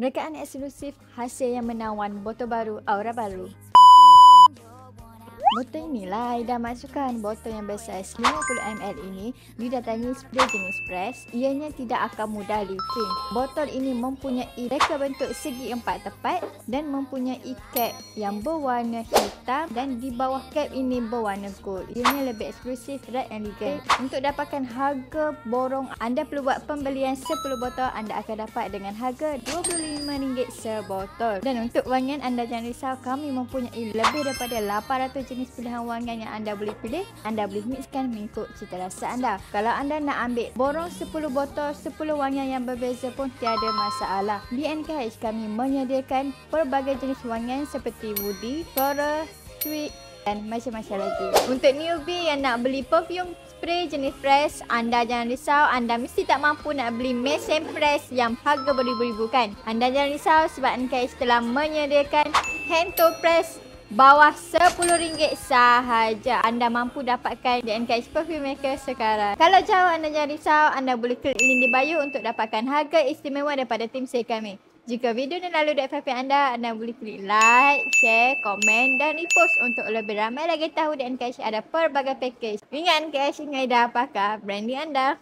Rekaan eksklusif, hasil yang menawan, botol baru, aura baru. Botol inilah Aida masukkan. Botol yang bersaiz 50ml ini didatangi spray jenis press. Ianya tidak akan mudah leaking. Botol ini mempunyai reka bentuk segi empat tepat dan mempunyai cap yang berwarna hitam dan di bawah cap ini berwarna gold. Ianya lebih eksklusif dan elegan. Untuk dapatkan harga borong, anda perlu buat pembelian 10 botol. Anda akan dapat dengan harga RM25 sebotol. Dan untuk wangian, anda jangan risau, kami mempunyai lebih daripada 800 jenis pilihan wangian yang anda boleh pilih. Anda boleh mixkan mengikut cita rasa anda. Kalau anda nak ambil borong 10 botol 10 wangian yang berbeza pun tiada masalah. Di NKH kami menyediakan pelbagai jenis wangian seperti woody, floral, sweet dan macam-macam lagi. Untuk newbie yang nak beli perfume spray jenis press, anda jangan risau, anda mesti tak mampu nak beli mesin press yang harga beribu-ribu kan. Anda jangan risau sebab NKH telah menyediakan hand to press bawah RM10 sahaja. Anda mampu dapatkan di NKH Perfume Maker sekarang. Kalau jauh, anda jangan risau, anda boleh klik link di bio untuk dapatkan harga istimewa daripada tim sale kami. Jika video ni lalu dekat favorit anda boleh klik like, share, komen dan repost untuk lebih ramai lagi tahu di NKH ada pelbagai package. Ingat NKH Aida, apakah branding anda?